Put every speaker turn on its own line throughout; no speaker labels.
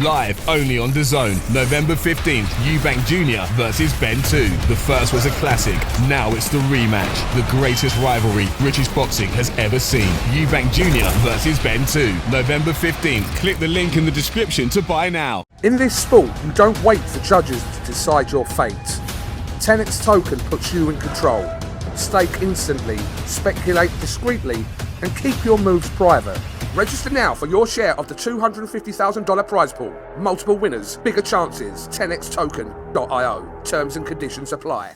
Live only on DAZN. November 15th, Eubank Jr. versus Ben 2. The first was a classic. Now it's the rematch. The greatest rivalry British boxing has ever seen. Eubank Jr. versus Ben 2. November 15th. Click the link in the description to buy now.
In this sport, you don't wait for judges to decide your fate. TenexToken puts you in control. Stake instantly, speculate discreetly, and keep your moves private. Register now for your share of the $250,000 prize pool. Multiple winners, bigger chances. TenexToken.io. Terms and conditions apply.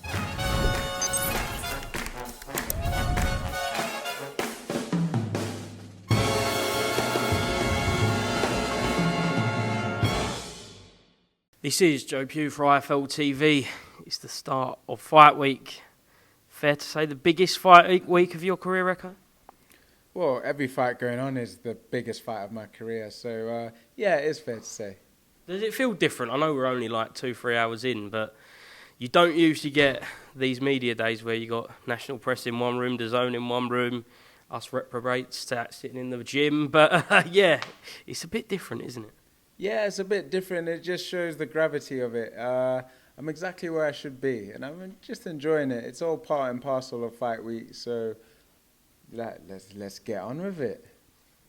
This is Joe Pugh for IFL TV. It's the start of fight week. Fair to say the biggest fight week of your career, Ekow?
Well, every fight going on is the biggest fight of my career, so yeah, it is fair to say.
Does it feel different? I know we're only like 2-3 hours in, but you don't usually get these media days where you got national press in one room, DAZN in one room, us reprobates sitting in the gym, but yeah, it's a bit different, isn't it?
Yeah, it's a bit different. It just shows the gravity of it. I'm exactly where I should be, and I'm just enjoying it. It's all part and parcel of fight week, so let's get on with it.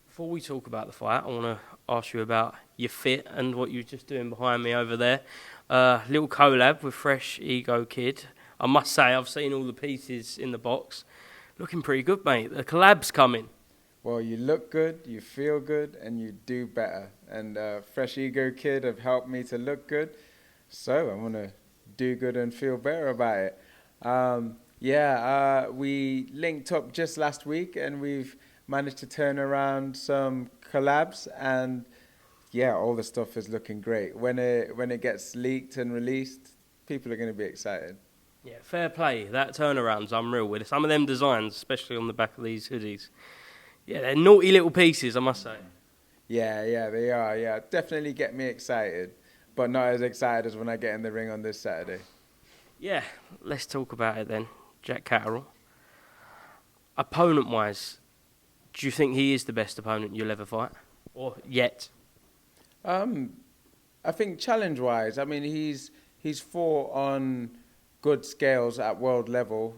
Before we talk about the fight, I want to ask you about your fit and what you're just doing behind me over there. Little collab with Fresh Ego Kid. I must say, I've seen all the pieces in the box. Looking pretty good, mate. The collab's coming.
Well, you look good, you feel good, and you do better. And Fresh Ego Kid have helped me to look good, so I'm going to do good and feel better about it. We linked up just last week, and we've managed to turn around some collabs, and yeah, all the stuff is looking great. When it gets leaked and released, people are going to be excited.
Yeah, fair play. That turnaround's unreal with some of them designs, especially on the back of these hoodies. Yeah, they're naughty little pieces, I must say.
Yeah, they are. Yeah, definitely get me excited, but not as excited as when I get in the ring on this Saturday.
Yeah, let's talk about it then. Jack Catterall. Opponent-wise, do you think he is the best opponent you'll ever fight? Or yet?
I think challenge-wise, I mean, he's fought on good scales at world level.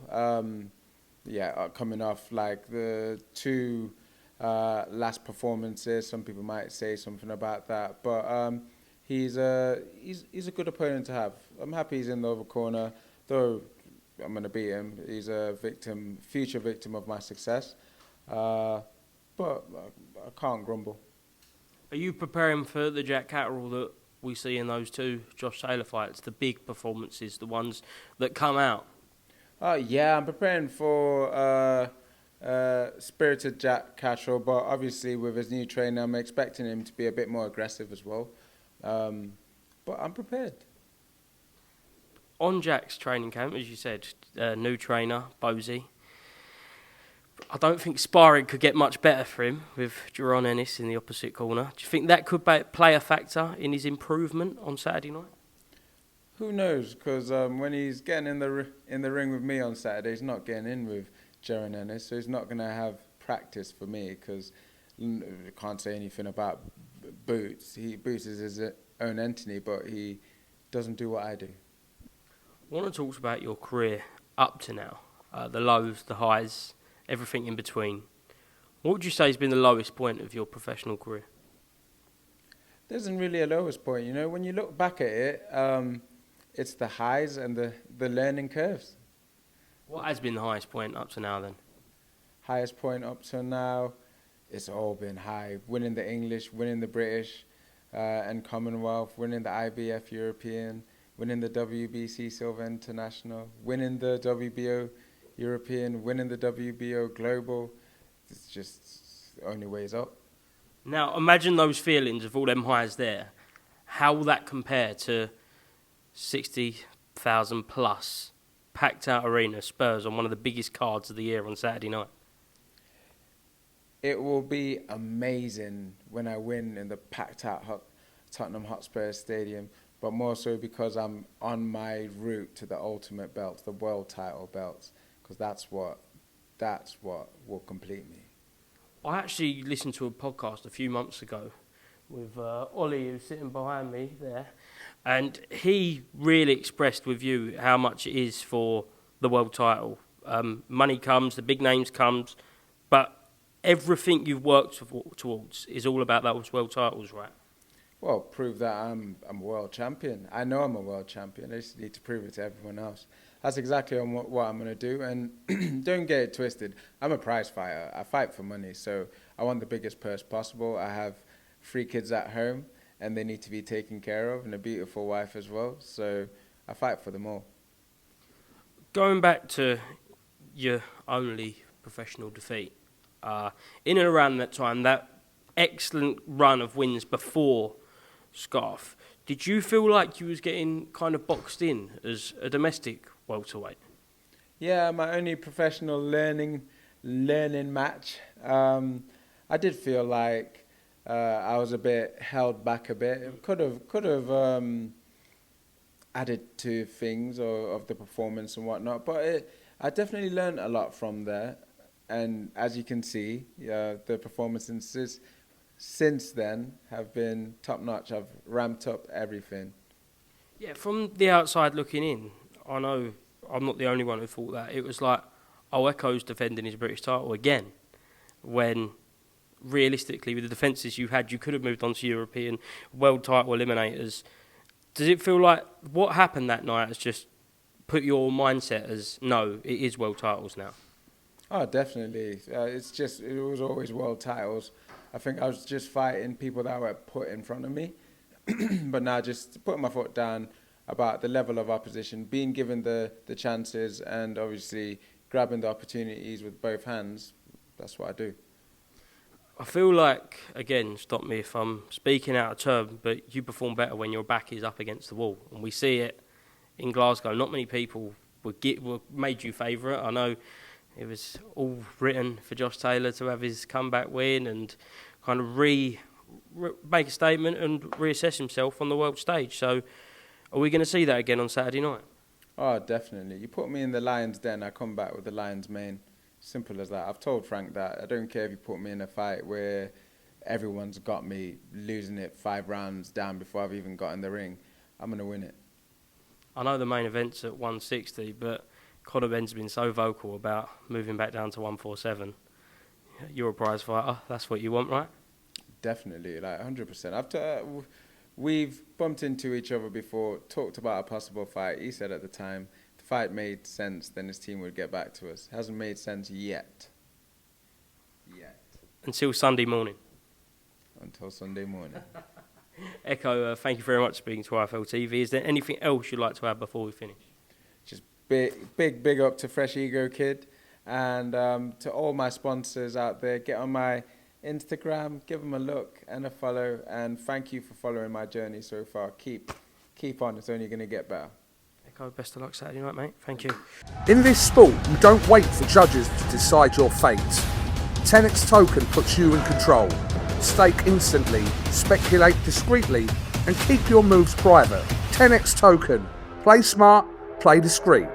Coming off like the two last performances, some people might say something about that, but he's a good opponent to have. I'm happy he's in the other corner, though I'm going to beat him. He's a future victim of my success, but I can't grumble.
Are you preparing for the Jack Catterall that we see in those two Josh Taylor fights, the big performances, the ones that come out?
Yeah, I'm preparing for spirited Jack Catterall, but obviously with his new trainer, I'm expecting him to be a bit more aggressive as well. But I'm prepared.
On Jack's training camp, as you said, new trainer, Bozy. I don't think sparring could get much better for him with Jaron Ennis in the opposite corner. Do you think that could play a factor in his improvement on Saturday night?
Who knows? Because when he's getting in the ring with me on Saturday, he's not getting in with Jaron Ennis, so he's not going to have practice for me. Because I can't say anything about Boots. Boots is his own entity, but he doesn't do what I do.
I want to talk about your career up to now, the lows, the highs, everything in between. What would you say has been the lowest point of your professional career?
There isn't really a lowest point. You know, when you look back at it, it's the highs and the learning curves.
What has been the highest point up to now then?
Highest point up to now, it's all been high. Winning the English, winning the British and Commonwealth, winning the IBF European, winning the WBC Silver International, winning the WBO European, winning the WBO Global. It's just the only way is up.
Now, imagine those feelings of all them highs there. How will that compare to 60,000 plus packed out arena Spurs on one of the biggest cards of the year on Saturday night?
It will be amazing when I win in the packed out Tottenham Hotspur Stadium, but more so because I'm on my route to the ultimate belt, the world title belts, because that's what will complete me.
I actually listened to a podcast a few months ago with Ollie, who's sitting behind me there, and he really expressed with you how much it is for the world title. Money comes, the big names comes, but everything you've worked towards is all about those world titles, right?
Well, prove that I'm a world champion. I know I'm a world champion. I just need to prove it to everyone else. That's exactly what I'm going to do. And don't get it twisted. I'm a prize fighter. I fight for money, so I want the biggest purse possible. I have 3 kids at home, and they need to be taken care of, and a beautiful wife as well. So I fight for them all.
Going back to your only professional defeat, in and around that time, that excellent run of wins before Scarf, did you feel like you was getting kind of boxed in as a domestic welterweight?
Yeah, my only professional learning match. I did feel like I was a bit held back a bit. It could have added to things of the performance and whatnot, but I definitely learned a lot from there. And as you can see, the performances since then have been top notch. I've ramped up everything.
Yeah, from the outside looking in, I know I'm not the only one who thought that. It was like, oh, Ekow's defending his British title again, when realistically, with the defences you had, you could have moved on to European world title eliminators. Does it feel like what happened that night has just put your mindset as, no, it is world titles now?
Oh, definitely. It was always world titles. I think I was just fighting people that were put in front of me. But now just putting my foot down about the level of opposition, being given the chances, and obviously grabbing the opportunities with both hands. That's what I do.
I feel like, again, stop me if I'm speaking out of turn, but you perform better when your back is up against the wall. And we see it in Glasgow. Not many people were made you favourite. I know it was all written for Josh Taylor to have his comeback win and kind of make a statement and reassess himself on the world stage. So are we going to see that again on Saturday night?
Oh, definitely. You put me in the lion's den, I come back with the lion's mane. Simple as that. I've told Frank that. I don't care if you put me in a fight where everyone's got me losing it 5 rounds down before I've even got in the ring. I'm going to win it.
I know the main event's at 160, but Conor Benn's been so vocal about moving back down to 147. You're a prize fighter. That's what you want, right?
Definitely, like 100%. We've bumped into each other before, talked about a possible fight. He said at the time, if the fight made sense, then his team would get back to us. Hasn't made sense yet.
Until Sunday morning.
Until Sunday morning.
Ekow, thank you very much for speaking to IFL TV. Is there anything else you'd like to add before we finish?
Just big up to Fresh Ego Kid, and to all my sponsors out there. Get on my Instagram, give them a look and a follow, and thank you for following my journey so far. Keep on, it's only going to get better.
Ekow, best of luck Saturday night, mate. Thank you.
In this sport, you don't wait for judges to decide your fate. TenexToken puts you in control. Stake instantly, speculate discreetly, and keep your moves private. TenexToken. Play smart, play discreet.